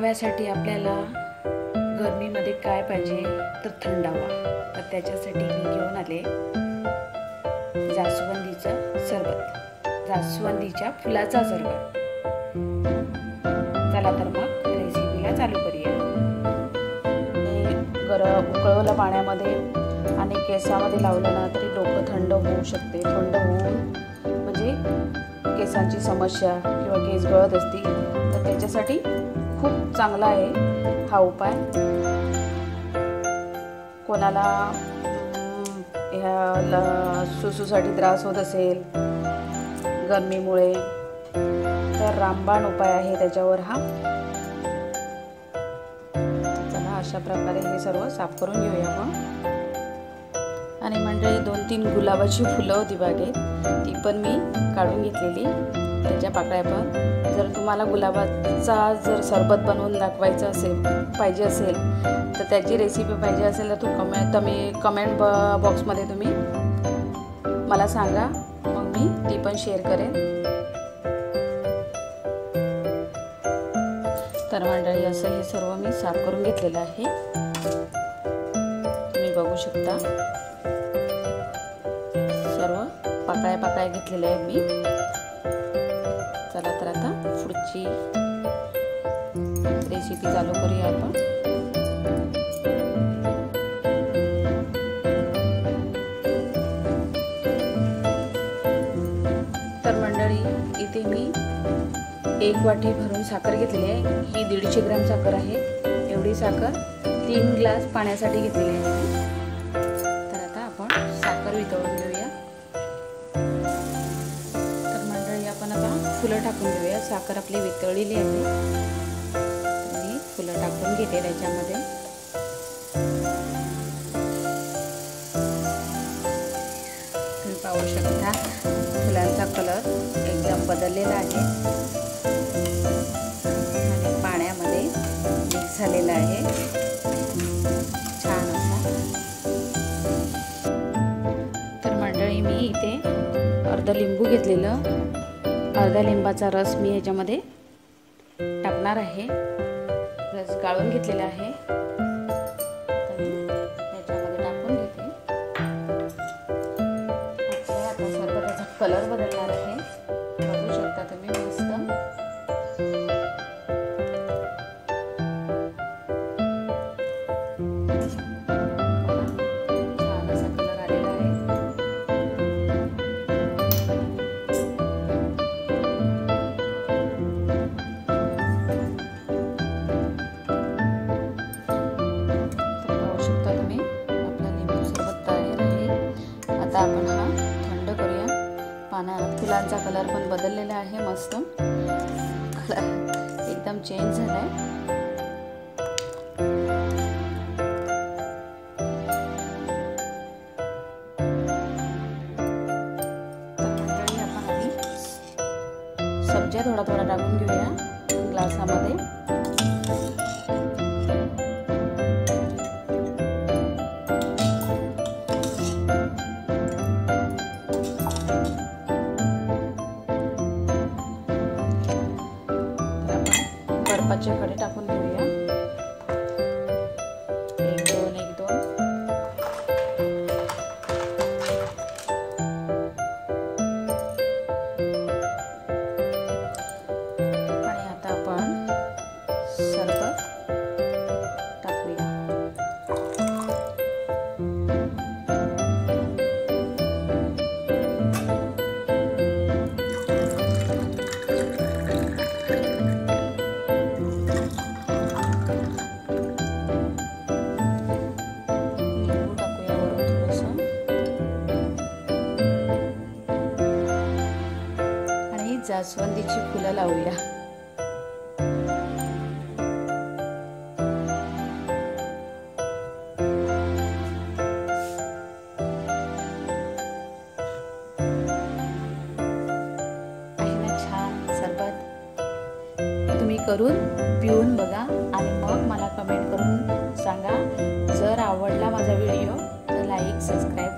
थंडाव्यासाठी आपल्याला गरमीमध्ये काय पाहिजे तर थंडावा। तर त्याच्यासाठी मी घेऊन आले जास्वंदीचं सरबत, जास्वंदीच्या फुलाचा सरबत। चला तर मग रेसिपीला चालू करूया। उकळवलं पाण्यामध्ये आणि केसामध्ये लावलं ना तरी डोकं थंड होऊ शकते। थंड होऊन म्हणजे केसांची समस्या किंवा केस गळत असतील तर त्याच्यासाठी खूप चांगला आहे हा उपाय। कोणाला ह्या सुसूसाठी त्रास होत असेल गरमीमुळे तर रामबाण उपाय आहे त्याच्यावर हा। चला अशा प्रकारे हे सर्व साफ करून घेऊया आपण। आणि मंडळी 2-3 गुलाबाची फुलं होती बागेत, ती पण मी काढून घेतलेली, त्याच्या पाकळ्या पण। जर तुम्हाला गुलाबाचा जर सरबत बनवून दाखवायचं पाहिजे असेल तर त्याची रेसिपी पाहिजे असेल तर तुम्ही कमेंट बॉक्समध्ये तुम्ही मला सांगा, मग मी ती पण शेअर करेन। तर मंडळी असं हे सर्व मी साफ करून घेतलेलं आहे, तुम्ही बघू शकता। सर्व पाकळ्या घेतलेल्या आहेत मी। चला तर आता पुढची रेसिपी चालू करूया आपण। तर मंडळी इथे मी 1 वाटी भरून साखर घेतलेली आहे। ही 150 ग्रॅम साखर आहे। एवढी साखर 3 ग्लास पाण्यासाठी घेतलेली आहे। तर आता आपण साखर वितळून घेऊया। तर मंडळी आपण आता फुलं टाकून घेऊया। साखर आपली वितळलेली आहे, मी फुलं टाकून घेते त्याच्यामध्ये। तुम्ही पाहू शकता फुलांचा कलर एकदम बदललेला आहे आणि पाण्यामध्ये मिक्स झालेला आहे छान असा। तर मंडळी मी इथे अर्धा लिंबू घेतलेलं, अर्धा लिंबाचा रस मी याच्यामध्ये टाकणार आहे। रस गाळून घेतलेला आहे, याच्यामध्ये टाकून घेते। आता सरबताचा कलर बदलणार आहे, बघू शकता तुम्ही मस्त। छान असा कलर आलेला आहे। आता आपण हा थंड करूया। फुलांचा कलर पण बदललेला आहे, मस्त कलर एकदम चेंज झालाय। तर मंडळी आपण आधी सब्जा थोडा टाकून घेऊया ग्लासामध्ये। बर्फाचे खडे टाकून घेऊया, 1-2 आणि आता आपण सरबत टाकूया। जास्वंदीची फुलं लावूया। आहे ना छान सरबत, तुम्ही करून पिऊन बघा आणि मग मला कमेंट करून सांगा। जर आवडला माझा व्हिडिओ तर लाईक, सबस्क्राईब